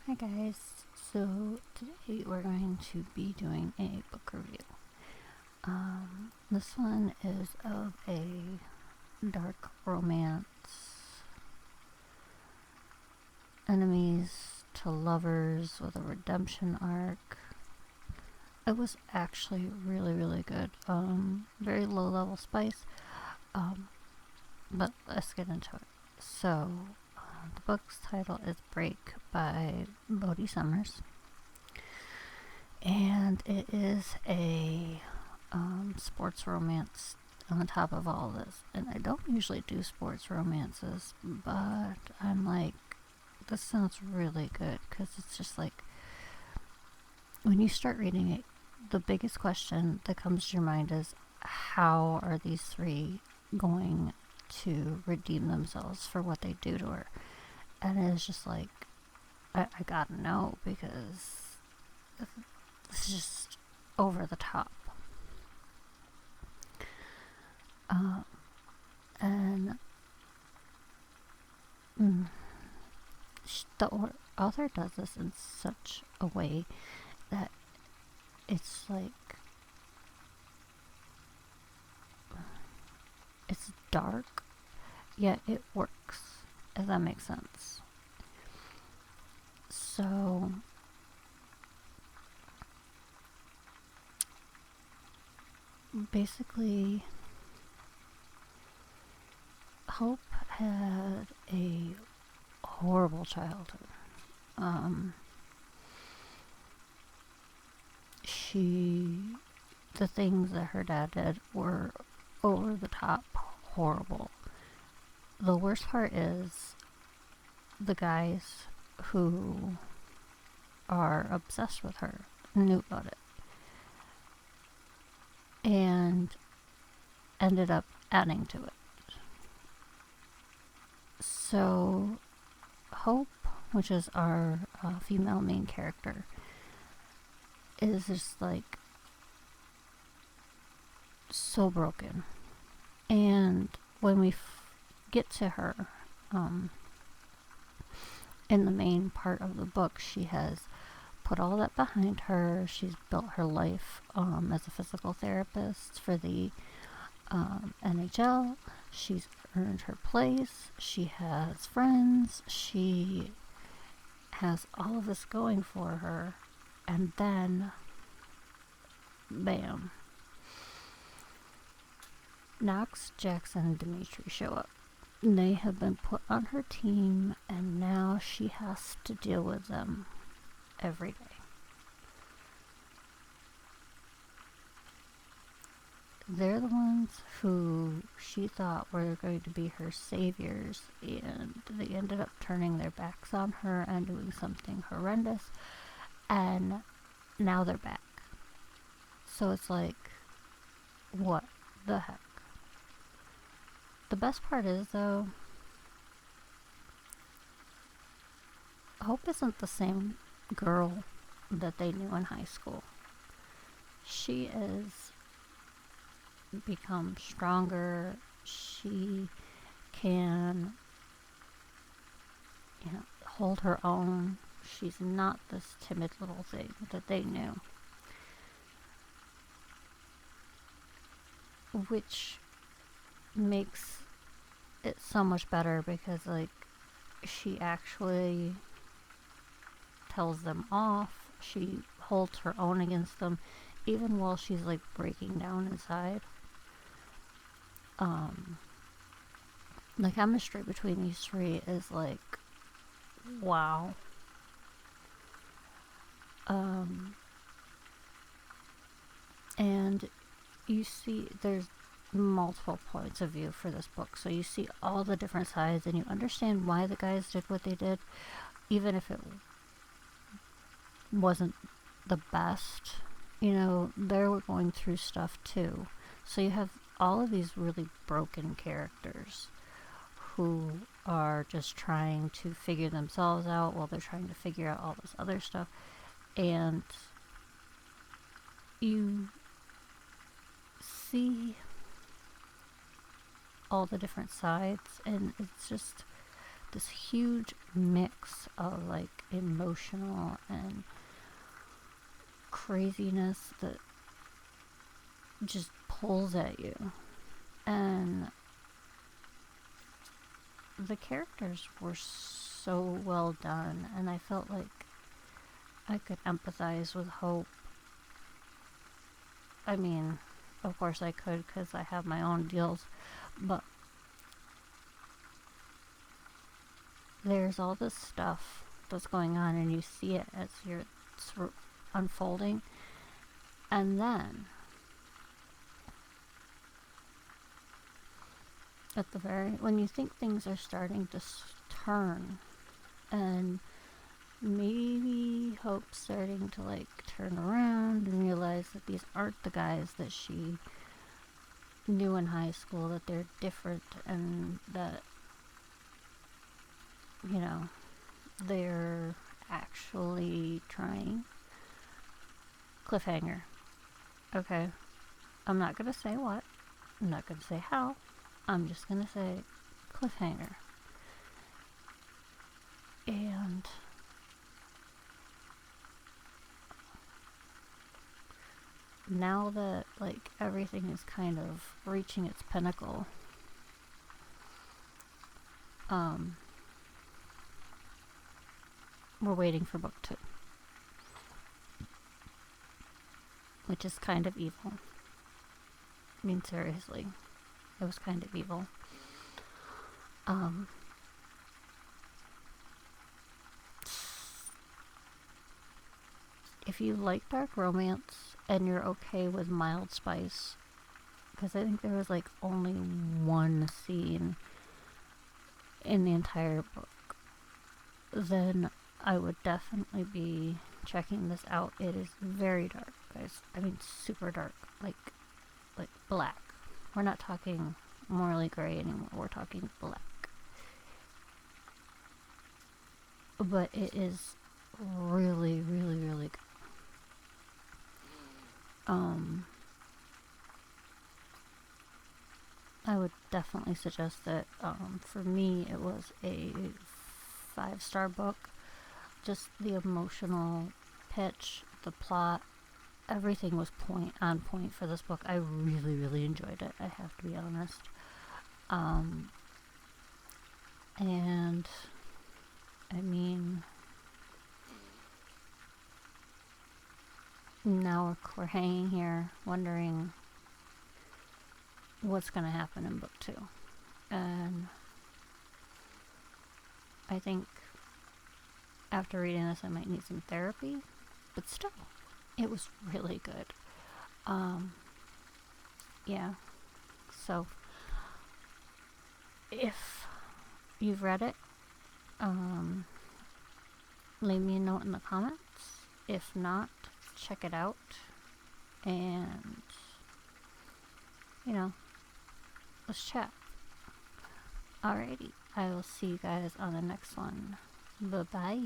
Hi guys, so today we're going to be doing a book review. This one is of a dark romance, enemies to lovers with a redemption arc. It was actually really good. Very low level spice, but let's get into it. So, the book's title is Break by Bodie Summers. And it is a sports romance on top of all this. And I don't usually do sports romances, but I'm like, this sounds really good because it's just like, when you start reading it, the biggest question that comes to your mind is, how are these three going to redeem themselves for what they do to her? And it's just like, I gotta know, because this is just over the top. And the author does this in such a way that it's like, it's dark, yet it works, if that makes sense. So, basically, Hope had a horrible childhood. The things that her dad did were over the top horrible. The worst part is the guys who are obsessed with her knew about it and ended up adding to it. So Hope, which is our female main character, is just like so broken. And when we get to her, in the main part of the book, she has put all that behind her. She's built her life as a physical therapist for the NHL. She's earned her place. She has friends. She has all of this going for her. And then, bam. Knox, Jackson, and Dimitri show up. They have been put on her team, and now she has to deal with them every day. They're the ones who she thought were going to be her saviors, and they ended up turning their backs on her and doing something horrendous, and now they're back. So it's like, what the heck? The best part is, though, Hope isn't the same girl that they knew in high school. She is become stronger. She can, hold her own. She's not this timid little thing that they knew. Which makes it so much better because, like, she actually tells them off. She holds her own against them, even while she's, like, breaking down inside. The chemistry between these three is, like, wow. And you see there's multiple points of view for this book, so you see all the different sides and you understand why the guys did what they did, even if it wasn't the best. They were going through stuff too. So you have all of these really broken characters who are just trying to figure themselves out while they're trying to figure out all this other stuff, and you see all the different sides, and it's just, this huge mix of like emotional and craziness that just pulls at you. And the characters were so well done, and I felt like I could empathize with Hope. I mean, of course I could because I have my own deals, but there's all this stuff that's going on, and you see it as you're unfolding, and then at the very when you think things are starting to turn, and maybe Hope's starting to like turn around and realize that these aren't the guys that she knew in high school, that they're different, and that, you know, they're actually trying. Cliffhanger. Okay. I'm not gonna say what. I'm not gonna say how. I'm just gonna say cliffhanger. And now that like everything is kind of reaching its pinnacle, we're waiting for book 2, which is kind of evil. I mean, seriously, it was kind of evil. If you like dark romance and you're okay with mild spice, because I think there was like only one scene in the entire book, then I would definitely be checking this out. It is very dark, guys. I mean, super dark, like black. We're not talking morally gray anymore. We're talking black. But it is really, really, really good. I would definitely suggest that. For me, it was a 5-star book. Just the emotional pitch, the plot, everything was on point for this book. I really, really enjoyed it, I have to be honest. And I mean, now we're hanging here wondering what's going to happen in book 2. And I think after reading this, I might need some therapy, but still, it was really good. Yeah. So, if you've read it, leave me a note in the comments. If not, check it out. And, you know, let's chat. Alrighty. I will see you guys on the next one. Bye-bye.